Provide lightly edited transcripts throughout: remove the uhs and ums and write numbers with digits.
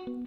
Fam,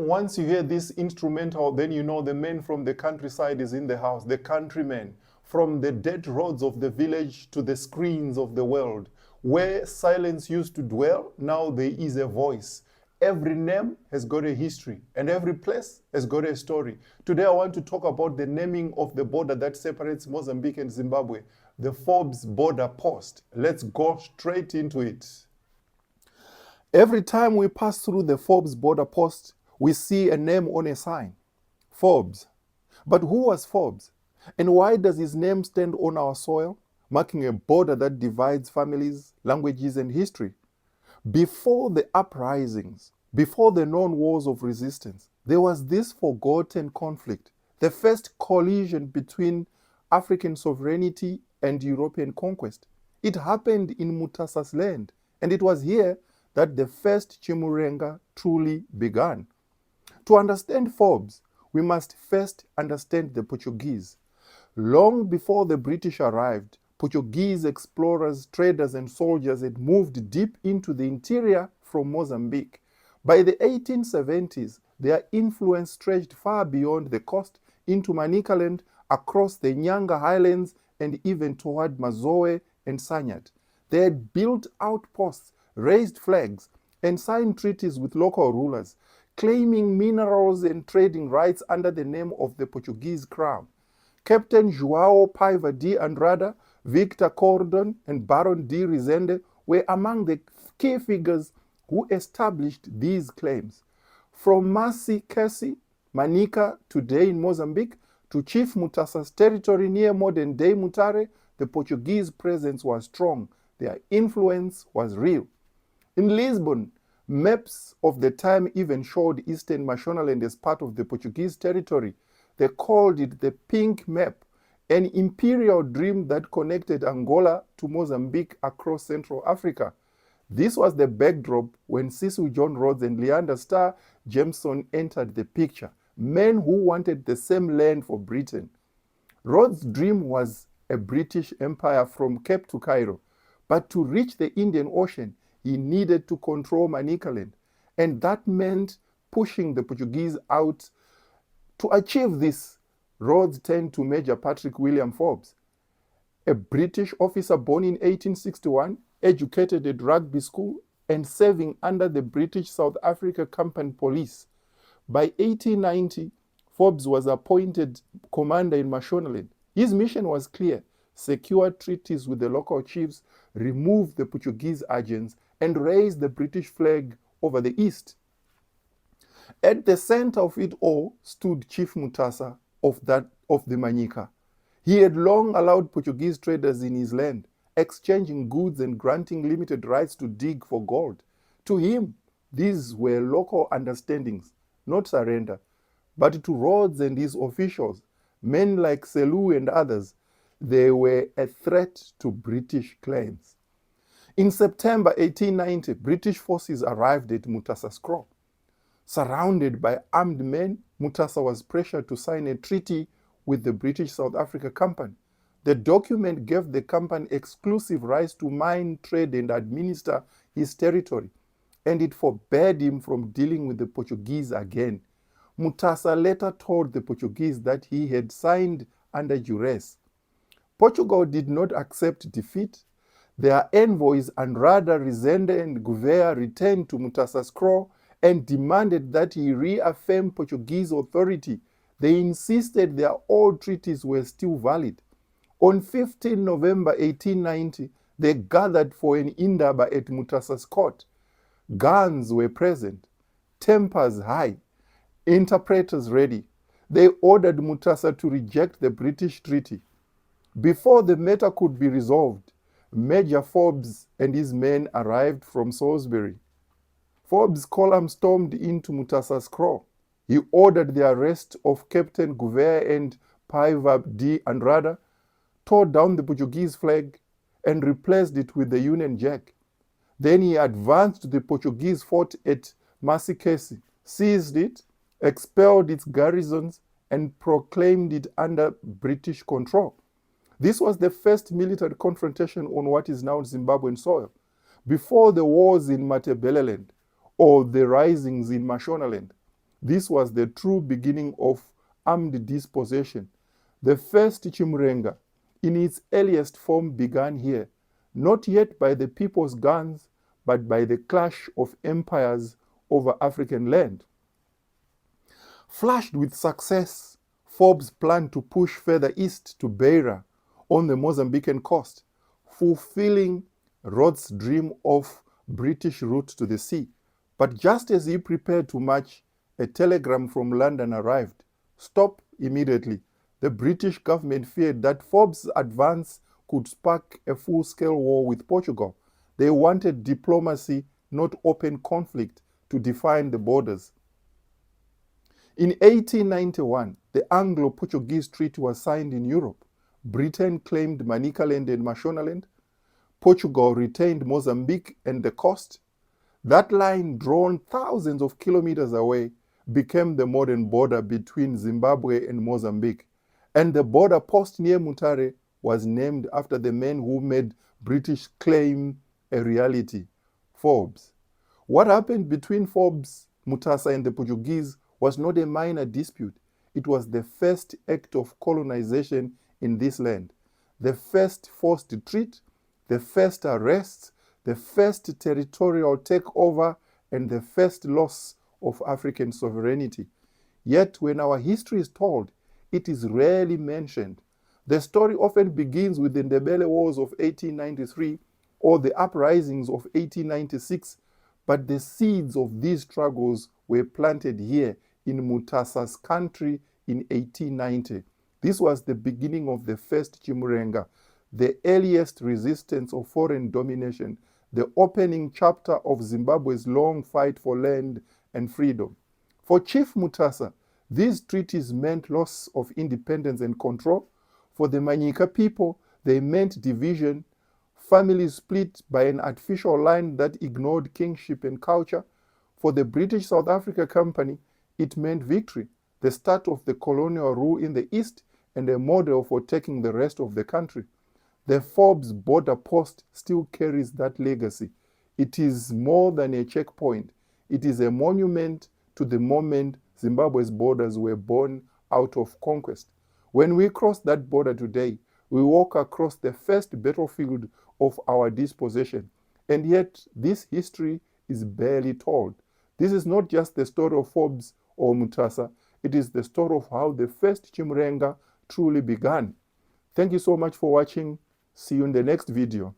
once you hear this instrumental, then you know the man from the countryside is in the house, the countryman. From the dead roads of the village to the screens of the world. Where silence used to dwell, now there is a voice. Every name has got a history, and every place has got a story. Today I want to talk about the naming of the border that separates Mozambique and Zimbabwe, the Forbes Border Post. Let's go straight into it. Every time we pass through the Forbes Border Post, we see a name on a sign, Forbes. But who was Forbes? And why does his name stand on our soil, marking a border that divides families, languages, and history? Before the uprisings, before the known wars of resistance, there was this forgotten conflict, the first collision between African sovereignty and European conquest. It happened in Mutasa's land, and it was here that the first Chimurenga truly began. To understand Forbes, we must first understand the Portuguese. Long before the British arrived, Portuguese explorers, traders, and soldiers had moved deep into the interior from Mozambique. By the 1870s, their influence stretched far beyond the coast into Manicaland, across the Nyanga Highlands, and even toward Mazoe and Sanyat. They had built outposts, raised flags, and signed treaties with local rulers, claiming minerals and trading rights under the name of the Portuguese crown. Captain João Paiva de Andrada, Victor Cordon, and Baron de Rezende were among the key figures who established these claims. From Masi Kesi, Manica, today in Mozambique, to Chief Mutasa's territory near modern-day Mutare, the Portuguese presence was strong. Their influence was real. In Lisbon, maps of the time even showed Eastern Mashonaland as part of the Portuguese territory. They called it the Pink Map, an imperial dream that connected Angola to Mozambique across Central Africa. This was the backdrop when Cecil John Rhodes and Leander Starr Jameson entered the picture, men who wanted the same land for Britain. Rhodes' dream was a British empire from Cape to Cairo, but to reach the Indian Ocean, he needed to control Manicaland, and that meant pushing the Portuguese out. To achieve this, Rhodes turned to Major Patrick William Forbes, a British officer born in 1861, educated at rugby school, and serving under the British South Africa Company Police. By 1890, Forbes was appointed commander in Mashonaland. His mission was clear: secure treaties with the local chiefs, remove the Portuguese agents, and raise the British flag over the east. At the center of it all stood Chief Mutasa of the Manica. He had long allowed Portuguese traders in his land, exchanging goods and granting limited rights to dig for gold. To him, these were local understandings, not surrender. But to Rhodes and his officials, men like Cecil and others, they were a threat to British claims. In September 1890, British forces arrived at Mutasa's Crow. Surrounded by armed men, Mutasa was pressured to sign a treaty with the British South Africa Company. The document gave the company exclusive rights to mine, trade, and administer his territory, and it forbade him from dealing with the Portuguese again. Mutasa later told the Portuguese that he had signed under duress. Portugal did not accept defeat. Their envoys Andrada, Rezende, and Gouveia returned to Mutasa's Crow and demanded that he reaffirm Portuguese authority. They insisted their old treaties were still valid. On 15 November 1890, they gathered for an indaba at Mutasa's court. Guns were present, tempers high, interpreters ready. They ordered Mutasa to reject the British treaty. Before the matter could be resolved, Major Forbes and his men arrived from Salisbury. Forbes' column stormed into Mutasa's Crow. He ordered the arrest of Captain Gouveia and Paiva de Andrada, tore down the Portuguese flag, and replaced it with the Union Jack. Then he advanced to the Portuguese fort at Masikesi, seized it, expelled its garrisons, and proclaimed it under British control. This was the first military confrontation on what is now Zimbabwean soil. Before the wars in Matabeleland or the risings in Mashonaland, this was the true beginning of armed dispossession. The first Chimurenga, in its earliest form, began here, not yet by the people's guns, but by the clash of empires over African land. Flushed with success, Forbes planned to push further east to Beira on the Mozambican coast, fulfilling Rhodes' dream of British route to the sea. But just as he prepared to march, a telegram from London arrived. Stop immediately. The British government feared that Forbes' advance could spark a full-scale war with Portugal. They wanted diplomacy, not open conflict, to define the borders. In 1891, the Anglo-Portuguese treaty was signed in Europe. Britain claimed Manicaland and Mashonaland. Portugal retained Mozambique and the coast. That line, drawn thousands of kilometers away, became the modern border between Zimbabwe and Mozambique. And the border post near Mutare was named after the man who made British claim a reality, Forbes. What happened between Forbes, Mutasa, and the Portuguese was not a minor dispute. It was the first act of colonization in this land, the first forced retreat, the first arrests, the first territorial takeover, and the first loss of African sovereignty. Yet when our history is told, it is rarely mentioned. The story often begins with the Ndebele Wars of 1893 or the uprisings of 1896, but the seeds of these struggles were planted here in Mutasa's country in 1890. This was the beginning of the first Chimurenga, the earliest resistance of foreign domination, the opening chapter of Zimbabwe's long fight for land and freedom. For Chief Mutasa, these treaties meant loss of independence and control. For the Manyika people, they meant division, families split by an artificial line that ignored kingship and culture. For the British South Africa Company, it meant victory, the start of the colonial rule in the East and a model for taking the rest of the country. The Forbes Border Post still carries that legacy. It is more than a checkpoint. It is a monument to the moment Zimbabwe's borders were born out of conquest. When we cross that border today, we walk across the first battlefield of our dispossession. And yet, this history is barely told. This is not just the story of Forbes or Mutasa. It is the story of how the first Chimurenga truly began. Thank you so much for watching. See you in the next video.